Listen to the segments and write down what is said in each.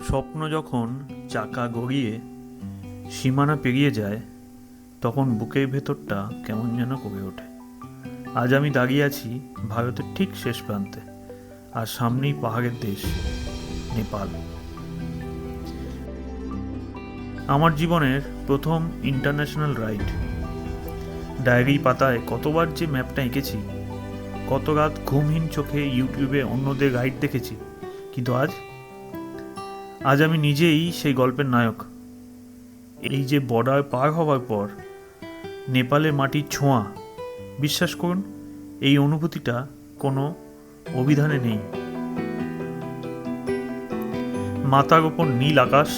স্বপ্ন যখন চাকা গড়িয়ে সীমানা পেরিয়ে যায়, তখন বুকের ভেতরটা কেমন যেন করে ওঠে। আজ আমি দাঁড়িয়ে আছি ভারতের ঠিক শেষ প্রান্তে, আর সামনেই পাহাড়ের দেশ নেপাল। আমার জীবনের প্রথম ইন্টারন্যাশনাল রাইড। ডায়েরি পাতায় কতবার যে ম্যাপটা এঁকেছি, কত রাত ঘুমহীন চোখে ইউটিউবে অন্যদের রাইড দেখেছি, কিন্তু আজ আমি নিজেই সেই গল্পের নায়ক। এই যে বর্ডার পার হওয়ার পর নেপালের মাটির ছোঁয়া, বিশ্বাস করুন এই অনুভূতিটা কোনো অভিধানে নেই। মাথার ওপর নীল আকাশ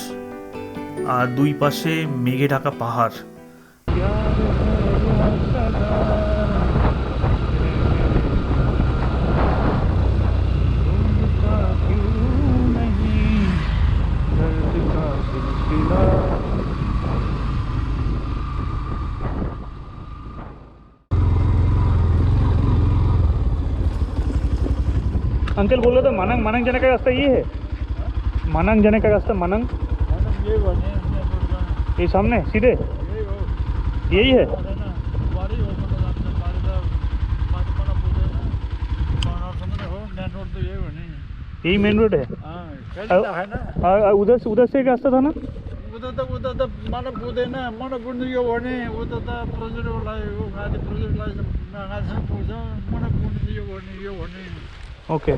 আর দুই পাশে মেঘে ঢাকা পাহাড়। अंकल बोल रहे थे मानंग मानंग जाने का रास्ता ये है। मानंग जाने का रास्ता मानंग ये सामने सीधे यही है। यही मेन रोड है। उधर से एक रास्ता था ना। उता त मन पुग्दैन, मन पुग्नु यो भने उता त प्रोजेक्टलाई हो गाडी प्रोजेक्टलाई गाडीसँग पुग्छ, मन पुग्नु यो भने। ओके।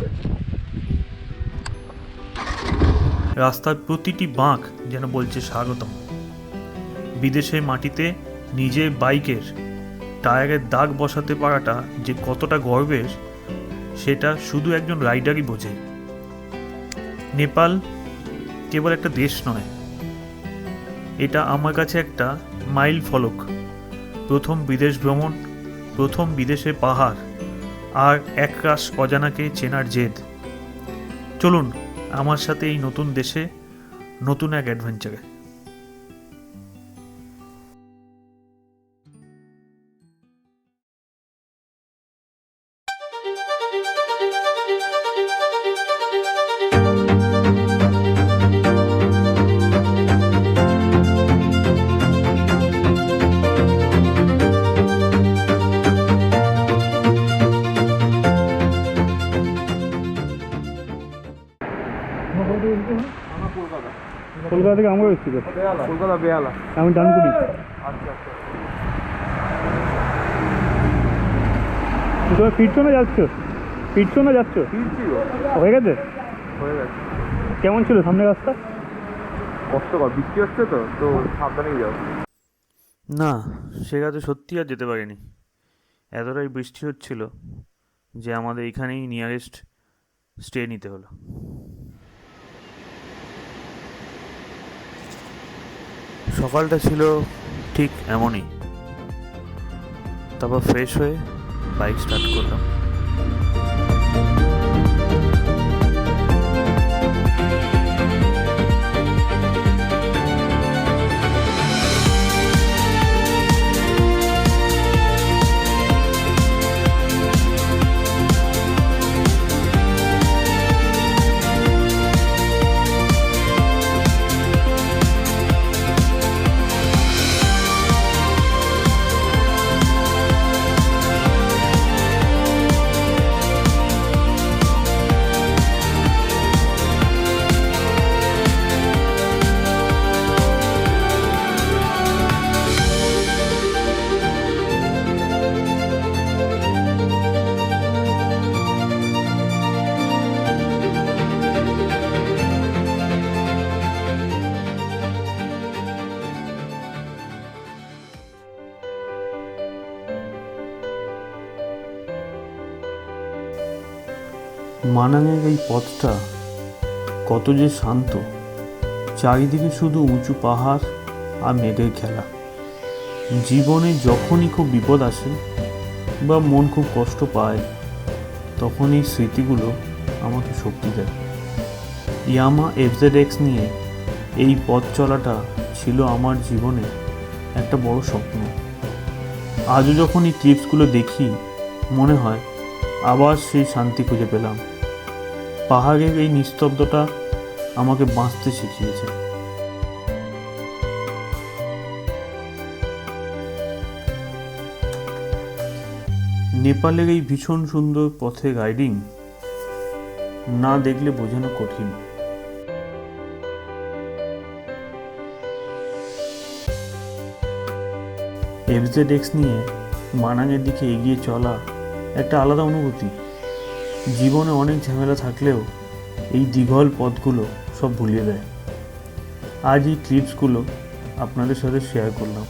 রাস্তার প্রতিটি বাঁক যেন বলছে স্বাগতম। বিদেশের মাটিতে নিজের বাইকের টায়ারের দাগ বসাতে পারাটা যে কতটা গর্বের, সেটা শুধু একজন রাইডারই বোঝে। নেপাল কেবল একটা দেশ নয়, এটা আমার কাছে একটা মাইল ফলক। প্রথম বিদেশ ভ্রমণ, প্রথম বিদেশে পাহাড়, আর একরাশ অজানাকে চেনার জেদ। চলুন আমার সাথে এই নতুন দেশে নতুন এক অ্যাডভেঞ্চারে। কলকাতা থেকে আমরা এসেছি, কলকাতা বেহালা। আমি ডানকুনি। আচ্ছা আচ্ছা। তুমি ফিরছো না যাচ্ছ? ফিরছো না যাচ্ছ? ফিরছি হয়ে গেছে? হয়ে গেছে। কেমন ছিল সামনে রাস্তা? কষ্টকর, বৃষ্টি হচ্ছে তো সাবধানেই যাও। না, সেখানে সত্যি আর যেতে পারিনি। এতটাই বৃষ্টি হচ্ছিল যে আমাদের এখানেই নিয়ারেস্ট স্টে নিতে হলো। সকালটা ছিল ঠিক এমনই। তারপর ফ্রেশ হয়ে বাইক স্টার্ট করলাম। মানাঙের এই পথটা কত যে শান্ত, চারিদিকে শুধু উঁচু পাহাড় আর মেঘের খেলা। জীবনে যখনই খুব বিপদ আসে বা মন খুব কষ্ট পায়, তখন এই স্মৃতিগুলো আমাকে শক্তি দেয়। ইয়ামা FZX নিয়ে এই পথ চলাটা ছিল আমার জীবনে একটা বড় স্বপ্ন। আজও যখন এই ক্লিপসগুলো দেখি, মনে হয় আবার সেই শান্তি খুঁজে পেলাম। পাহাড়ের এই নিস্তব্ধতা আমাকে বাঁচতে শিখিয়েছে। নেপালের এই ভীষণ সুন্দর পথে রাইডিং না দেখলে বোঝানো কঠিন। FZX নিয়ে মানাংয়ের দিকে এগিয়ে চলা একটা আলাদা অনুভূতি। জীবনে অনেক ঝামেলা থাকলেও এই দীঘল পথগুলো সব ভুলিয়ে দেয়। আজ এই ক্লিপসগুলো আপনাদের সাথে শেয়ার করলাম,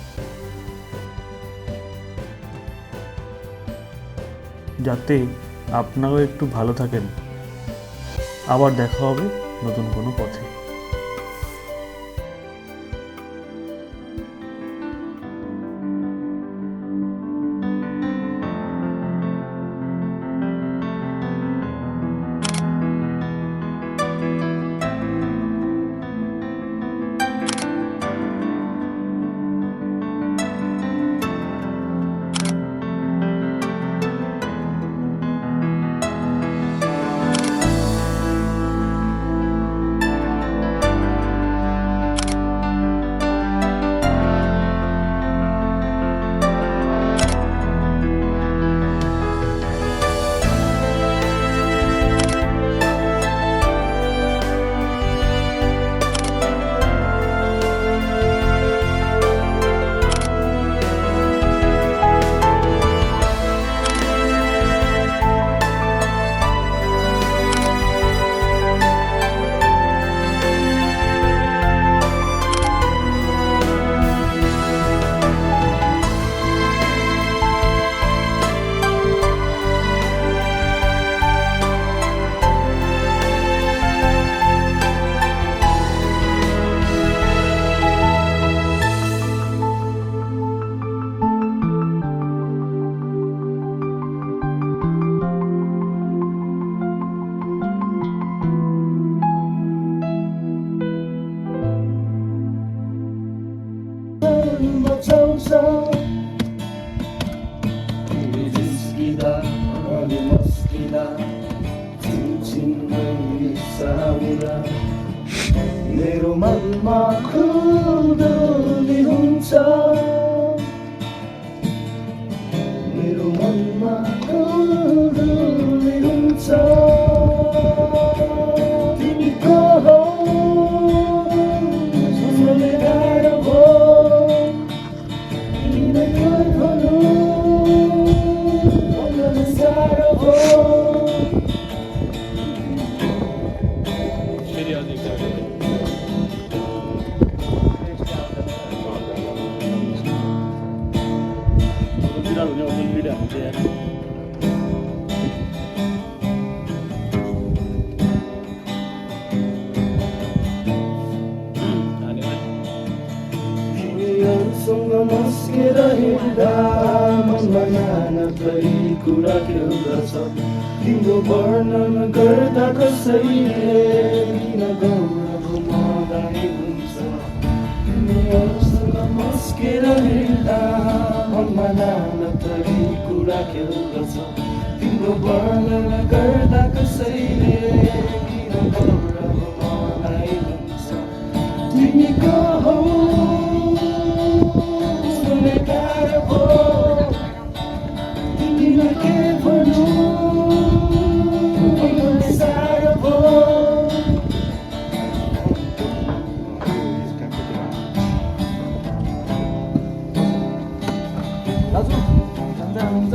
যাতে আপনারাও একটু ভালো থাকেন। আবার দেখা হবে নতুন কোনো পথে। मेरो मनमा खुल्दुली हुन्छ, मेरो मनमा खुल्दुली हुन्छ। तिमी को हो सुन्ने गाह्रो भो, तिमीलाई भन्नु भन्न साह्रो भो। सँग मस्केर हिँड्दा मनमा नाना थरी कुरा खेल्दछ। तिम्रो वर्णन गर्दा कसैले किन गौरव मलाई हुन्छ। तिमीहरूसँग मस्केर हिँड्दा मनमा नाना थरी कुरा खेल्दछ। तिम्रो वर्णन गर्दा कसैले किन गौरव मलाई हुन्छ। तिमी को हौ दाजु, जान्छ